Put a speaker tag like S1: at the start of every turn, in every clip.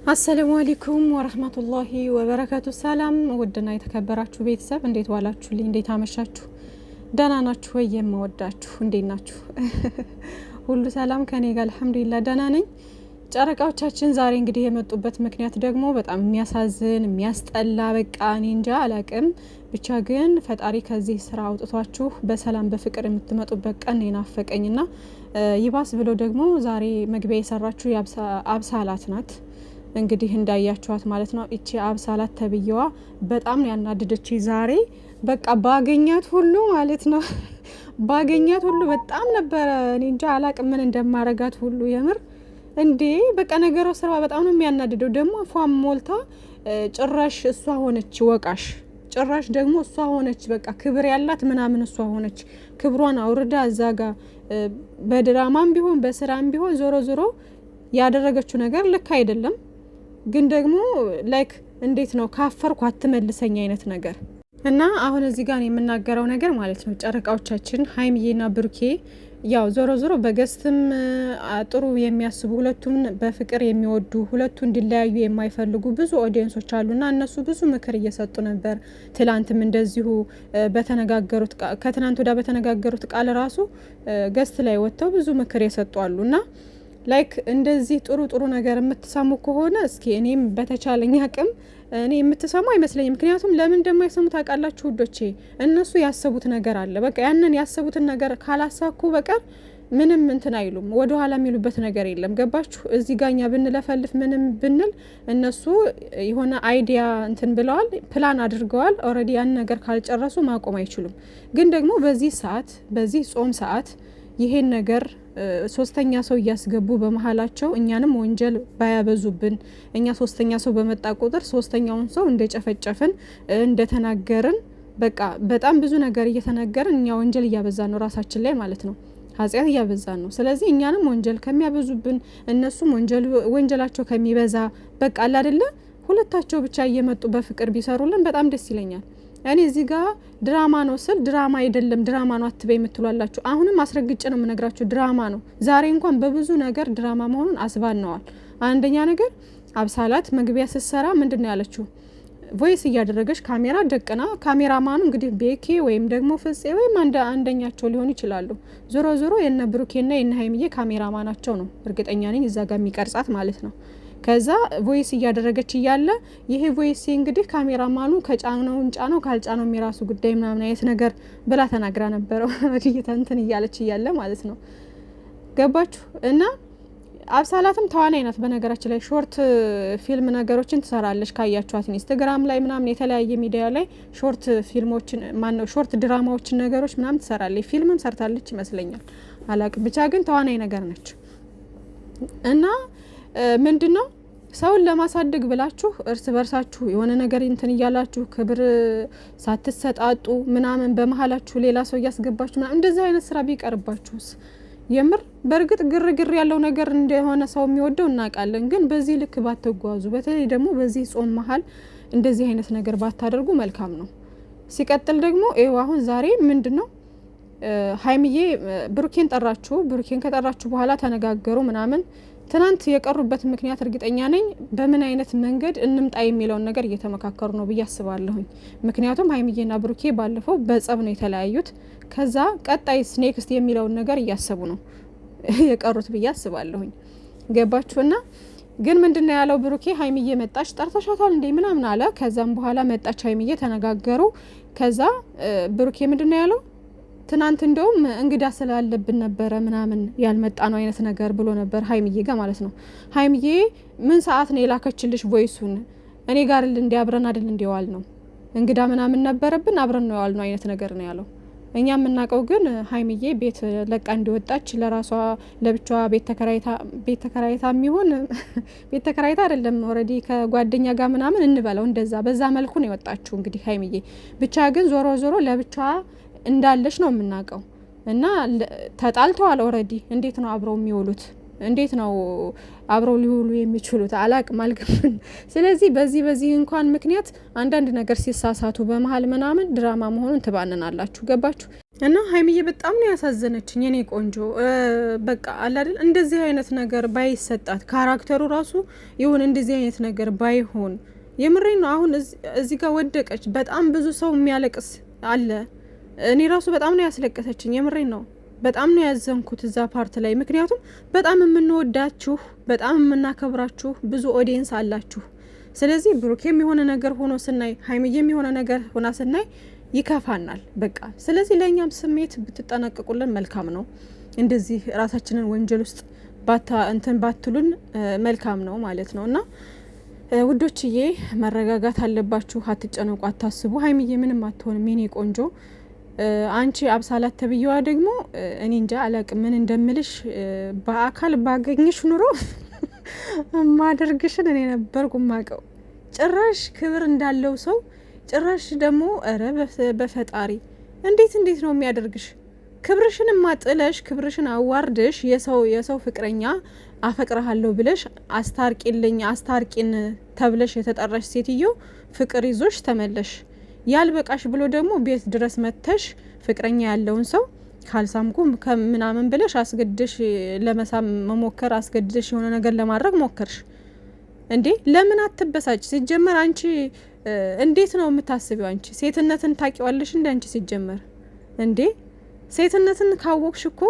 S1: አሰላሙ አለይኩም ወራህመቱላሂ ወበረካቱ። ሰላም ውድና የተከበራችሁ ቤተሰብ እንዴት ዋላችሁልኝ? እንዴት አመሻችሁ? ደህና ናችሁ ወይ? የምወዳችሁ እንዴት ናችሁ? ሁሉ ሰላም ከኔ ጋር አልሐምዱሊላህ ደህና ነኝ። ጨረቃዎቻችን ዛሬ እንግዲህ የመጡበት ምክንያት ደግሞ በጣም የሚያሳዝን የሚያስጠላ፣ በቃ እኔ እንጃ አላቅም። ብቻ ግን ፈጣሪ ከዚህ ስራ አውጥቷችሁ በሰላም በፍቅር የምትመጡበት ቀን የናፈቀኝና ይባስ ብሎ ደግሞ ዛሬ መግቢያ የሰራችሁ አብሳላት ናት። እንግዲህ እንዳያችኋት ማለት ነው። እቺ አብሳላት ተብየዋ በጣም ያናደደች ዛሬ በቃ ባገኛት ሁሉ ማለት ነው ባገኛት ሁሉ በጣም ነበረ እኔ እንጃ አላቅም ምን እንደማረጋት ሁሉ የምር እንዴ በቃ ነገሯ ስራ በጣም ነው የሚያናድደው። ደግሞ አፏን ሞልታ ጭራሽ እሷ ሆነች ወቃሽ፣ ጭራሽ ደግሞ እሷ ሆነች በቃ ክብር ያላት ምናምን እሷ ሆነች ክብሯን አውርዳ እዛ ጋ በድራማም ቢሆን በስራም ቢሆን ዞሮ ዞሮ ያደረገችው ነገር ልክ አይደለም። ግን ደግሞ ላይክ እንዴት ነው ካፈርኩ አትመልሰኝ አይነት ነገር እና አሁን እዚህ ጋር የምናገረው ነገር ማለት ነው ጨረቃዎቻችን ሀይሚዬና ብሩኬ ያው ዞሮ ዞሮ በገስትም ጥሩ የሚያስቡ ሁለቱም በፍቅር የሚወዱ ሁለቱ እንዲለያዩ የማይፈልጉ ብዙ ኦዲየንሶች አሉና እነሱ ብዙ ምክር እየሰጡ ነበር። ትላንትም እንደዚሁ በተነጋገሩት ከትናንት ወዳ በተነጋገሩት ቃል ራሱ ገስት ላይ ወጥተው ብዙ ምክር የሰጡ አሉና ላይክ እንደዚህ ጥሩ ነገር የምትሰሙ ከሆነ እስኪ እኔም በተቻለኝ አቅም እኔ የምትሰሙ አይመስለኝም። ምክንያቱም ለምን እንደማይሰሙ ታውቃላችሁ ውዶቼ? እነሱ ያሰቡት ነገር አለ። በቃ ያንን ያሰቡትን ነገር ካላሳኩ በቀር ምንም እንትን አይሉም፣ ወደ ኋላ የሚሉበት ነገር የለም። ገባችሁ? እዚህ ጋኛ ብንለፈልፍ ምንም ብንል እነሱ የሆነ አይዲያ እንትን ብለዋል፣ ፕላን አድርገዋል። ኦልሬዲ ያን ነገር ካልጨረሱ ማቆም አይችሉም። ግን ደግሞ በዚህ ሰዓት በዚህ ጾም ሰዓት ይሄን ነገር ሶስተኛ ሰው እያስገቡ በመሀላቸው እኛንም ወንጀል ባያበዙብን፣ እኛ ሶስተኛ ሰው በመጣ ቁጥር ሶስተኛውን ሰው እንደጨፈጨፍን እንደተናገርን በቃ በጣም ብዙ ነገር እየተናገርን እኛ ወንጀል እያበዛን ነው ራሳችን ላይ ማለት ነው። ኃጢአት እያበዛን ነው። ስለዚህ እኛንም ወንጀል ከሚያበዙብን እነሱም ወንጀላቸው ከሚበዛ በቃ አለ አይደለ ሁለታቸው ብቻ እየመጡ በፍቅር ቢሰሩልን በጣም ደስ ይለኛል። እኔ እዚህ ጋር ድራማ ነው ስል ድራማ አይደለም ድራማ ነው አትበይ የምትሏላችሁ። አሁንም አስረግጬ ነው የምነግራችሁ ድራማ ነው። ዛሬ እንኳን በብዙ ነገር ድራማ መሆኑን አስባነዋል። አንደኛ ነገር አብሳላት መግቢያ ስትሰራ ምንድነው ያለችው? ቮይስ እያደረገች ካሜራ ደቅና፣ ካሜራማኑ እንግዲህ ቤኬ ወይም ደግሞ ፍፄ ወይም አንደኛቸው ሊሆኑ ይችላሉ። ዞሮ ዞሮ የነ ብሩኬና የነ ሀይሚዬ ካሜራማናቸው ነው እርግጠኛ ነኝ እዛ ጋር የሚቀርጻት ማለት ነው። ከዛ ቮይስ እያደረገች እያለ ይሄ ቮይስ እንግዲህ ካሜራማኑ ከጫነው ጫነው ካልጫነው የራሱ ጉዳይ ምናምን አይነት ነገር ብላ ተናግራ ነበረው እንትን እያለች እያለ ማለት ነው። ገባችሁ? እና አብሳላትም ተዋናይ ናት በነገራችን ላይ ሾርት ፊልም ነገሮችን ትሰራለች። ካያችኋት ኢንስታግራም ላይ ምናምን የተለያየ ሚዲያ ላይ ሾርት ፊልሞችን ማነው ሾርት ድራማዎችን ነገሮች ምናምን ትሰራለች። ፊልምም ሰርታለች ይመስለኛል አላቅም። ብቻ ግን ተዋናይ ነገር ነች እና ምንድነው ሰውን ለማሳደግ ብላችሁ እርስ በርሳችሁ የሆነ ነገር እንትን እያላችሁ ክብር ሳትሰጣጡ ምናምን በመሀላችሁ ሌላ ሰው እያስገባችሁ ምናምን እንደዚህ አይነት ስራ ቢቀርባችሁስ? የምር በእርግጥ ግርግር ያለው ነገር እንደሆነ ሰው የሚወደው እናውቃለን። ግን በዚህ ልክ ባትጓዙ፣ በተለይ ደግሞ በዚህ ጾም መሀል እንደዚህ አይነት ነገር ባታደርጉ መልካም ነው። ሲቀጥል ደግሞ ይኸው አሁን ዛሬ ምንድነው ሀይሚዬ ብሩኬን ጠራችሁ። ብሩኬን ከጠራችሁ በኋላ ተነጋገሩ ምናምን። ትናንት የቀሩበት ምክንያት እርግጠኛ ነኝ በምን አይነት መንገድ እንምጣ የሚለውን ነገር እየተመካከሩ ነው ብዬ አስባለሁኝ። ምክንያቱም ሀይሚዬና ብሩኬ ባለፈው በጸብ ነው የተለያዩት። ከዛ ቀጣይ ኔክስት የሚለውን ነገር እያሰቡ ነው የቀሩት ብዬ አስባለሁኝ። ገባችሁና? ግን ምንድነው ያለው ብሩኬ? ሀይሚዬ መጣች ጠርተሻታል እንዴ ምናምን አለ። ከዛም በኋላ መጣች ሀይሚዬ ተነጋገሩ። ከዛ ብሩኬ ምንድነው ያለው? ትናንት እንደውም እንግዳ ስላለብን ነበረ ምናምን ያልመጣ ነው አይነት ነገር ብሎ ነበር ሀይሚዬ ጋር ማለት ነው። ሀይሚዬ ምን ሰዓት ነው የላከችልሽ ቮይሱን? እኔ ጋር እንዲያብረን አይደል እንዲዋል ነው እንግዳ ምናምን ነበረብን አብረን ነው ያዋል ነው አይነት ነገር ነው ያለው። እኛ የምናውቀው ግን ሀይሚዬ ቤት ለቃ እንዲወጣች ለራሷ ለብቻዋ ቤት ተከራይታ የሚሆን ቤት ተከራይታ አይደለም ኦልሬዲ ከጓደኛ ጋር ምናምን እንበለው እንደዛ በዛ መልኩ ነው የወጣችው እንግዲህ ሀይሚዬ። ብቻ ግን ዞሮ ለብቻዋ እንዳለች ነው የምናውቀው። እና ተጣልተዋል ኦልሬዲ። እንዴት ነው አብረው የሚውሉት? እንዴት ነው አብረው ሊውሉ የሚችሉት? አላቅም አልገባኝ። ስለዚህ በዚህ እንኳን ምክንያት አንዳንድ ነገር ሲሳሳቱ በመሀል ምናምን ድራማ መሆኑን ትባንናላችሁ። ገባችሁ? እና ሀይሚዬ በጣም ነው ያሳዘነችኝ የኔ ቆንጆ። በቃ አለ አይደል እንደዚህ አይነት ነገር ባይሰጣት ካራክተሩ ራሱ ይሁን እንደዚህ አይነት ነገር ባይሆን የምሬ ነው። አሁን እዚህ ጋር ወደቀች። በጣም ብዙ ሰው የሚያለቅስ አለ። እኔ ራሱ በጣም ነው ያስለቀሰችኝ። የምሬ ነው። በጣም ነው ያዘንኩት እዛ ፓርት ላይ። ምክንያቱም በጣም የምንወዳችሁ በጣም የምናከብራችሁ ብዙ ኦዲየንስ አላችሁ። ስለዚህ ብሩኬም የሆነ ነገር ሆኖ ስናይ፣ ሀይሚዬም የሆነ ነገር ሆና ስናይ ይከፋናል። በቃ ስለዚህ ለእኛም ስሜት ብትጠነቀቁልን መልካም ነው። እንደዚህ ራሳችንን ወንጀል ውስጥ እንትን ባትሉን መልካም ነው ማለት ነው። እና ውዶችዬ መረጋጋት አለባችሁ። አትጨነቁ፣ አታስቡ። ሀይሚዬ ምንም አትሆንም የኔ ቆንጆ። አንቺ አብሳላት ተብዬዋ ደግሞ እኔ እንጃ አላቅም ምን እንደምልሽ። በአካል ባገኝሽ ኑሮ ማደርግሽን እኔ ነበርኩ ማቀው። ጭራሽ ክብር እንዳለው ሰው ጭራሽ ደግሞ እረ በፈጣሪ እንዴት ነው የሚያደርግሽ? ክብርሽን ማጥለሽ ክብርሽን አዋርደሽ የሰው ፍቅረኛ አፈቅረሃለሁ ብለሽ አስታርቂን ተብለሽ የተጠራሽ ሴትዮ ፍቅር ይዞሽ ተመለሽ። ያልበቃሽ ብሎ ደግሞ ቤት ድረስ መተሽ ፍቅረኛ ያለውን ሰው ካልሳምኩ ከምናምን ብለሽ አስገድሽ ለመሳም መሞከር፣ አስገድሽ የሆነ ነገር ለማድረግ ሞከርሽ እንዴ? ለምን አትበሳጭ? ሲጀመር አንቺ እንዴት ነው የምታስቢው? አንቺ ሴትነትን ታቂዋለሽ እንደ አንቺ ሲጀመር እንዴ? ሴትነትን ካወቅሽ እኮ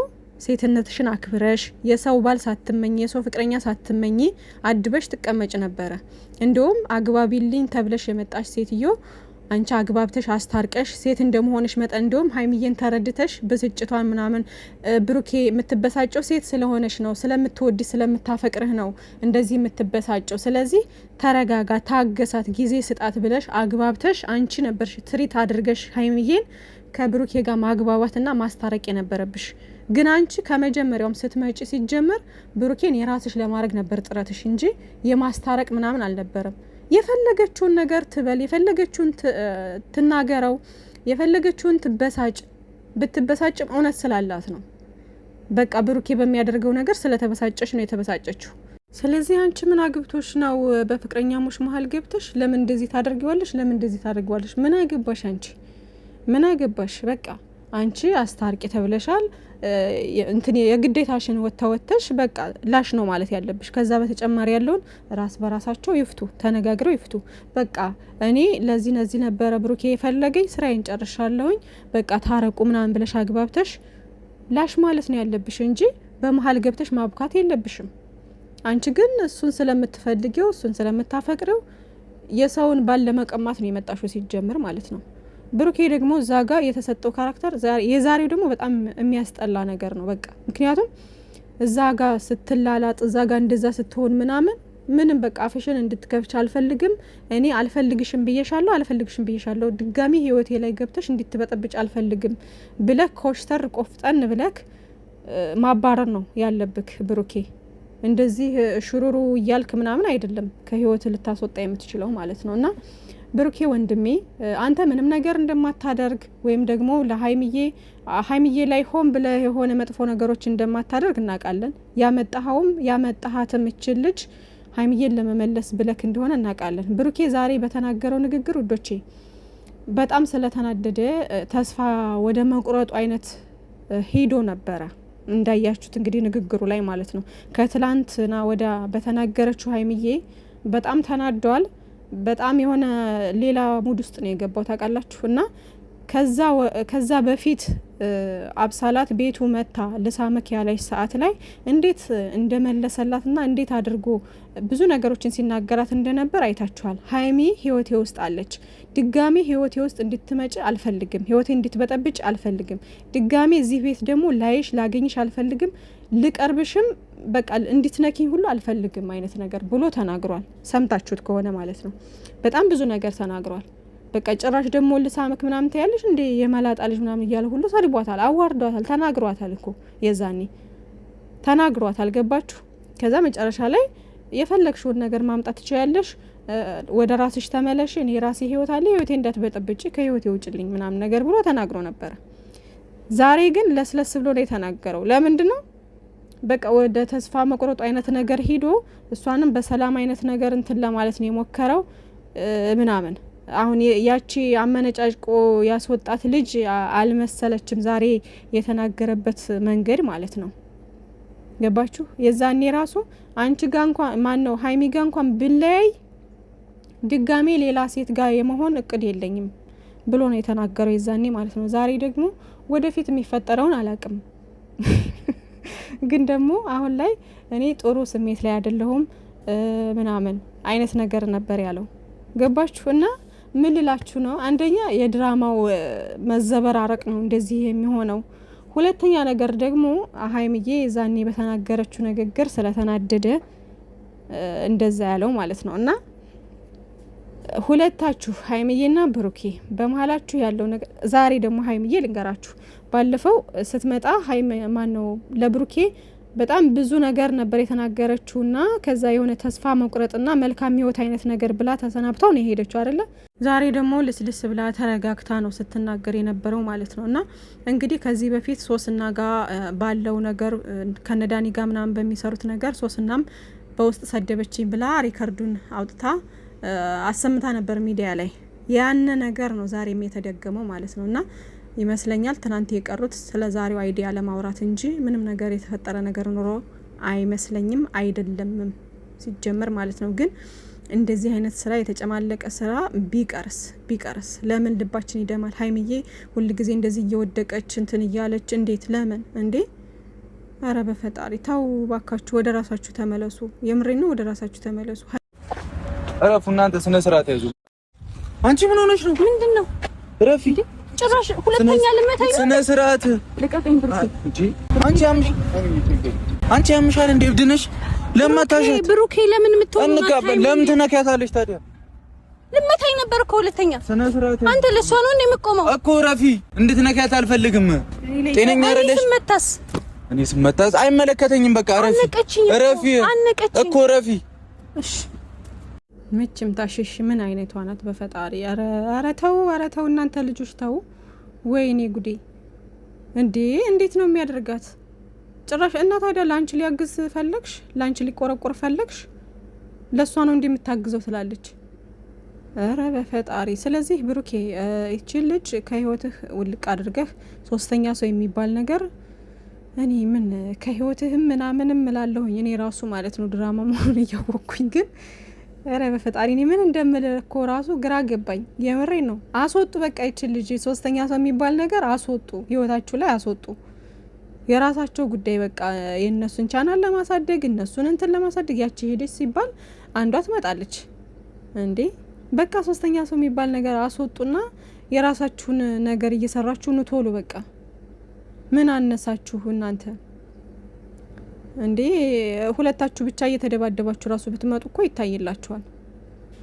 S1: ሴትነትሽን አክብረሽ የሰው ባል ሳትመኝ የሰው ፍቅረኛ ሳትመኝ አድበሽ ትቀመጭ ነበረ። እንደውም አግባቢልኝ ተብለሽ የመጣሽ ሴትዮ አንቺ አግባብተሽ አስታርቀሽ ሴት እንደመሆንሽ መጠን እንደውም ሀይሚዬን ተረድተሽ ብስጭቷን ምናምን ብሩኬ የምትበሳጨው ሴት ስለሆነሽ ነው፣ ስለምትወድ ስለምታፈቅርህ ነው እንደዚህ የምትበሳጨው። ስለዚህ ተረጋጋ፣ ታገሳት፣ ጊዜ ስጣት ብለሽ አግባብተሽ አንቺ ነበርሽ ትሪት አድርገሽ ሀይሚዬን ከብሩኬ ጋር ማግባባትና ማስታረቅ የነበረብሽ። ግን አንቺ ከመጀመሪያውም ስትመጪ ሲጀመር ብሩኬን የራስሽ ለማድረግ ነበር ጥረትሽ እንጂ የማስታረቅ ምናምን አልነበረም። የፈለገችውን ነገር ትበል፣ የፈለገችውን ትናገረው፣ የፈለገችውን ትበሳጭ። ብትበሳጭም እውነት ስላላት ነው። በቃ ብሩኬ በሚያደርገው ነገር ስለተበሳጨሽ ነው የተበሳጨችው። ስለዚህ አንቺ ምን አግብቶሽ ነው በፍቅረኛሞች መሀል ገብተሽ ለምን እንደዚህ ታደርጊዋለሽ? ለምን እንደዚህ ታደርጊዋለሽ? ምን አገባሽ አንቺ? ምን አገባሽ? በቃ አንቺ አስታርቂ ተብለሻል። እንትን የግዴታሽን ወተሽ በቃ ላሽ ነው ማለት ያለብሽ። ከዛ በተጨማሪ ያለውን ራስ በራሳቸው ይፍቱ፣ ተነጋግረው ይፍቱ። በቃ እኔ ለዚህ ነበረ ብሩኬ የፈለገኝ፣ ስራዬን ጨርሻለሁኝ፣ በቃ ታረቁ ምናምን ብለሽ አግባብተሽ ላሽ ማለት ነው ያለብሽ እንጂ በመሀል ገብተሽ ማብካት የለብሽም። አንቺ ግን እሱን ስለምትፈልጊው እሱን ስለምታፈቅረው የሰውን ባል ለመቀማት ነው የመጣሽው ሲጀምር ማለት ነው። ብሩኬ ደግሞ እዛ ጋር የተሰጠው ካራክተር የዛሬው ደግሞ በጣም የሚያስጠላ ነገር ነው። በቃ ምክንያቱም እዛ ጋር ስትላላጥ እዛ ጋር እንደዛ ስትሆን ምንም በቃ አፍሽን እንድትከፍች አልፈልግም፣ እኔ አልፈልግሽም ብዬሻለሁ፣ ድጋሚ ህይወቴ ላይ ገብተሽ እንድትበጠብጭ አልፈልግም ብለክ ኮሽተር ቆፍጠን ብለክ ማባረር ነው ያለብክ ብሩኬ። እንደዚህ ሽሩሩ እያልክ ምናምን አይደለም ከህይወት ልታስወጣ የምትችለው ማለት ነው። እና ብሩኬ ወንድሜ አንተ ምንም ነገር እንደማታደርግ ወይም ደግሞ ሀይሚዬ ላይ ሆን ብለ የሆነ መጥፎ ነገሮች እንደማታደርግ እናውቃለን። ያመጣሃትም እችል ልጅ ሀይሚዬን ለመመለስ ብለክ እንደሆነ እናውቃለን። ብሩኬ ዛሬ በተናገረው ንግግር ውዶቼ በጣም ስለተናደደ ተስፋ ወደ መቁረጡ አይነት ሄዶ ነበረ። እንዳያችሁት እንግዲህ ንግግሩ ላይ ማለት ነው። ከትላንትና ወደ በተናገረችው ሀይሚዬ በጣም ተናደዋል። በጣም የሆነ ሌላ ሙድ ውስጥ ነው የገባው ታውቃላችሁ። እና ከዛ በፊት አብሳላት ቤቱ መታ ልሳመክ ያለች ሰዓት ላይ እንዴት እንደመለሰላትና እንዴት አድርጎ ብዙ ነገሮችን ሲናገራት እንደነበር አይታችኋል። ሀይሚ ህይወቴ ውስጥ አለች፣ ድጋሚ ህይወቴ ውስጥ እንድትመጭ አልፈልግም፣ ህይወቴ እንድትበጠብጭ አልፈልግም፣ ድጋሚ እዚህ ቤት ደግሞ ላገኝሽ አልፈልግም፣ ልቀርብሽም በቃ እንድትነኪኝ ሁሉ አልፈልግም አይነት ነገር ብሎ ተናግሯል። ሰምታችሁት ከሆነ ማለት ነው። በጣም ብዙ ነገር ተናግሯል። በቃ ጭራሽ ደግሞ ልሳመክ ምናምን ታያለሽ እንዴ የመላጣ ልጅ ምናምን እያለ ሁሉ ሰድቧታል፣ አዋርዷታል፣ ተናግሯታል እኮ የዛኔ ተናግሯታል። ገባችሁ? ከዛ መጨረሻ ላይ የፈለግሽውን ነገር ማምጣት ትችያለሽ፣ ወደ ራስሽ ተመለሽ፣ እኔ የራሴ ህይወት አለ፣ ህይወቴ እንዳትበጠብጪ፣ ከህይወቴ ውጭልኝ ምናምን ነገር ብሎ ተናግሮ ነበረ። ዛሬ ግን ለስለስ ብሎ ነው የተናገረው። ለምንድን ነው በቃ ወደ ተስፋ መቁረጡ አይነት ነገር ሂዶ እሷንም በሰላም አይነት ነገር እንትን ለማለት ነው የሞከረው ምናምን አሁን ያቺ አመነጫጭቆ ያስወጣት ልጅ አልመሰለችም ዛሬ የተናገረበት መንገድ ማለት ነው። ገባችሁ? የዛኔ ራሱ አንቺ ጋር እንኳን ማን ነው ሀይሚ ጋር እንኳን ብለያይ ድጋሜ ሌላ ሴት ጋር የመሆን እቅድ የለኝም ብሎ ነው የተናገረው የዛኔ ማለት ነው። ዛሬ ደግሞ ወደፊት የሚፈጠረውን አላቅም ግን ደግሞ አሁን ላይ እኔ ጥሩ ስሜት ላይ አይደለሁም ምናምን አይነት ነገር ነበር ያለው። ገባችሁ? እና ምን ልላችሁ ነው፣ አንደኛ የድራማው መዘበራረቅ ነው እንደዚህ የሚሆነው። ሁለተኛ ነገር ደግሞ ሀይሚዬ ዛኔ በተናገረችው ንግግር ስለተናደደ እንደዛ ያለው ማለት ነው። እና ሁለታችሁ ሀይሚዬና ብሩኬ በመሀላችሁ ያለው ነገር ዛሬ ደግሞ ሀይሚዬ ልንገራችሁ፣ ባለፈው ስትመጣ ማን ነው ለብሩኬ በጣም ብዙ ነገር ነበር የተናገረችውና ከዛ የሆነ ተስፋ መቁረጥና መልካም ህይወት አይነት ነገር ብላ ተሰናብታው ነው የሄደችው አይደለ? ዛሬ ደግሞ ልስልስ ብላ ተረጋግታ ነው ስትናገር የነበረው ማለት ነው። እና እንግዲህ ከዚህ በፊት ሶስና ጋር ባለው ነገር ከነዳኒ ጋር ምናምን በሚሰሩት ነገር ሶስናም በውስጥ ሰደበችኝ ብላ ሪከርዱን አውጥታ አሰምታ ነበር ሚዲያ ላይ። ያን ነገር ነው ዛሬም የተደገመው ማለት ነው። እና ይመስለኛል ትናንት የቀሩት ስለ ዛሬው አይዲያ ለማውራት እንጂ ምንም ነገር የተፈጠረ ነገር ኑሮ አይመስለኝም፣ አይደለምም ሲጀመር ማለት ነው። ግን እንደዚህ አይነት ስራ የተጨማለቀ ስራ ቢቀርስ ለምን ልባችን ይደማል? ሀይሚዬ ሁል ጊዜ እንደዚህ እየወደቀች እንትን እያለች እንዴት ለምን እንዴ? አረ በፈጣሪ ተው ባካችሁ፣ ወደ ራሳችሁ ተመለሱ። የምሬን ነው፣ ወደ ራሳችሁ ተመለሱ።
S2: እረፉ እናንተ፣ ስነ ስርዓት ያዙ። አንቺ ምን ሆነሽ ነው?
S1: ምንድነው?
S2: እረፊ።
S1: ጭራሽ ሁለተኛ ልመታኝ ነው።
S2: ስነ ስርዓት
S1: ልቀቀኝ ብሩኬ።
S2: አንቺ ያምሻል እንዴ? እብድ ነሽ? ለማታሽ
S1: ብሩኬ ለምን ምትሆን
S2: ለምን ትነካታለሽ ታዲያ?
S1: ልመታኝ ነበር እኮ ሁለተኛ።
S2: ስነ ስርዓት
S1: አንተ ለሷ ነው እንደምቆመው
S2: እኮ። እረፊ። እንድትነካት አልፈልግም። ጤነኛ አይደለሽ። እኔ ስመታስ አይመለከተኝም። በቃ እረፊ። እረፊ እኮ እረፊ። እሺ
S1: መቼም ታሽሽ ምን አይነቷ ናት በፈጣሪ። ኧረ ተው እናንተ ልጆች ተው። ወይኔ ጉዴ እንዴ! እንዴት ነው የሚያደርጋት ጭራሽ? እና ታዲያ ለአንቺ ሊያግዝ ፈለግሽ? ለአንቺ ሊቆረቆር ፈለግሽ? ለሷ ነው እንደምታግዘው ትላለች። ኧረ በፈጣሪ። ስለዚህ ብሩኬ እቺ ልጅ ከህይወትህ ውልቅ አድርገህ ሶስተኛ ሰው የሚባል ነገር እኔ ምን ከህይወትህም ምናምንም እላለሁኝ እኔ ራሱ ማለት ነው ድራማ መሆኑን እያወቅኩኝ ግን ኧረ በፈጣሪ እኔ ምን እንደምልህ እኮ ራሱ ግራ ገባኝ። የምሬ ነው። አስወጡ በቃ ይችል ልጅ ሶስተኛ ሰው የሚባል ነገር አስወጡ፣ ህይወታችሁ ላይ አስወጡ። የራሳቸው ጉዳይ በቃ የእነሱን ቻናል ለማሳደግ እነሱን እንትን ለማሳደግ ያቺ ሄደች ሲባል አንዷ ትመጣለች እንዴ። በቃ ሶስተኛ ሰው የሚባል ነገር አስወጡና የራሳችሁን ነገር እየሰራችሁ ኑ ቶሎ። በቃ ምን አነሳችሁ እናንተ እንዴ? ሁለታችሁ ብቻ እየተደባደባችሁ ራሱ ብትመጡ እኮ ይታይላችኋል።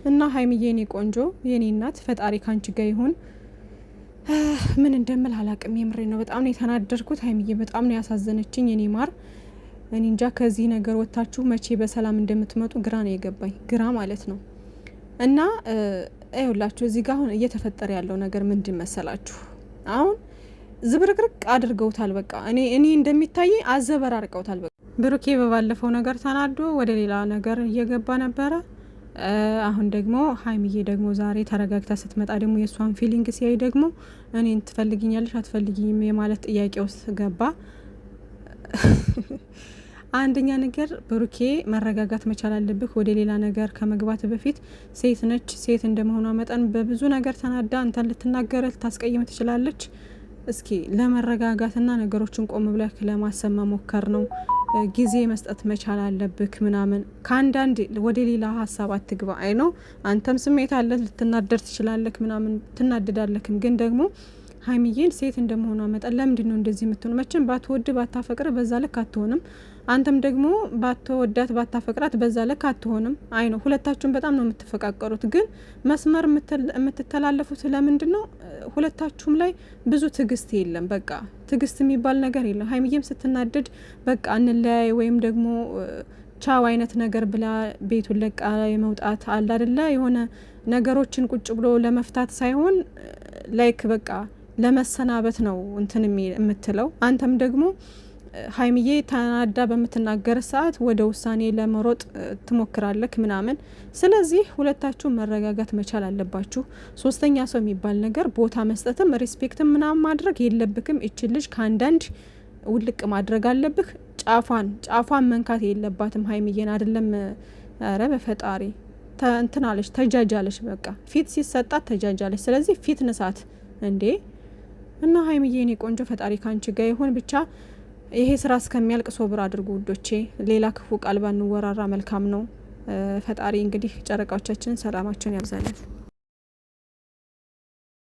S1: እና ሀይሚዬ የኔ ቆንጆ የኔ እናት ፈጣሪ ካንቺ ጋር ይሁን። ምን እንደምል አላቅም። የምሬ ነው። በጣም ነው የተናደድኩት። ሀይሚዬ በጣም ነው ያሳዘነችኝ የኔ ማር። እኔ እንጃ ከዚህ ነገር ወጥታችሁ መቼ በሰላም እንደምትመጡ ግራ ነው የገባኝ፣ ግራ ማለት ነው። እና አይውላችሁ እዚህ ጋር አሁን እየተፈጠረ ያለው ነገር ምንድን መሰላችሁ? አሁን ዝብርቅርቅ አድርገውታል። በቃ እኔ እንደሚታየኝ አዘበራርቀውታል። በቃ ብሩኬ በባለፈው ነገር ተናዶ ወደ ሌላ ነገር እየገባ ነበረ። አሁን ደግሞ ሀይሚዬ ደግሞ ዛሬ ተረጋግታ ስትመጣ ደግሞ የእሷን ፊሊንግ ሲያይ ደግሞ እኔን ትፈልግኛለሽ አትፈልግኝም የማለት ጥያቄ ውስጥ ገባ። አንደኛ ነገር ብሩኬ መረጋጋት መቻል አለብህ። ወደ ሌላ ነገር ከመግባት በፊት ሴት ነች። ሴት እንደመሆኗ መጠን በብዙ ነገር ተናዳ አንተን ልትናገር ልታስቀይም ትችላለች። እስኪ ለመረጋጋትና ነገሮችን ቆም ብለህ ለማሰብ መሞከር ነው። ጊዜ መስጠት መቻል አለብክ ምናምን። ከአንዳንድ ወደ ሌላ ሀሳብ አትግባ። አይ ነው አንተም ስሜት አለ፣ ልትናደር ትችላለክ ምናምን ትናደዳለክም። ግን ደግሞ ሀይሚዬን ሴት እንደመሆኗ መጠን ለምንድን ነው እንደዚህ የምትሆኑ? መቼም ባትወድ ባታፈቅር በዛ ልክ አትሆንም። አንተም ደግሞ ባትወዳት ባታፈቅራት በዛ ልክ አትሆንም። አይ ነው ሁለታችሁም በጣም ነው የምትፈቃቀሩት። ግን መስመር የምትተላለፉት ለምንድን ነው? ሁለታችሁም ላይ ብዙ ትዕግስት የለም። በቃ ትዕግስት የሚባል ነገር የለም። ሀይሚዬም ስትናደድ በቃ እንለያይ ወይም ደግሞ ቻው አይነት ነገር ብላ ቤቱን ለቃ የመውጣት አለ አይደለ? የሆነ ነገሮችን ቁጭ ብሎ ለመፍታት ሳይሆን ላይክ በቃ ለመሰናበት ነው እንትን የምትለው። አንተም ደግሞ ሀይሚዬ ተናዳ በምትናገር ሰዓት ወደ ውሳኔ ለመሮጥ ትሞክራለች ምናምን። ስለዚህ ሁለታችሁ መረጋጋት መቻል አለባችሁ። ሶስተኛ ሰው የሚባል ነገር ቦታ መስጠትም ሪስፔክትም ምናምን ማድረግ የለብክም። እቺ ልጅ ከአንዳንድ ውልቅ ማድረግ አለብህ። ጫፏን መንካት የለባትም ሀይሚዬን አይደለም። ኧረ በፈጣሪ እንትናለች፣ ተጃጃለች። በቃ ፊት ሲሰጣት ተጃጃለች። ስለዚህ ፊት ንሳት እንዴ! እና ሀይሚዬ እኔ ቆንጆ ፈጣሪ ካንቺ ጋር ይሁን ብቻ። ይሄ ስራ እስከሚያልቅ ሶብር አድርጉ ውዶቼ። ሌላ ክፉ ቃል ባንወራራ መልካም ነው። ፈጣሪ እንግዲህ ጨረቃዎቻችንን ሰላማቸውን ያብዛለን።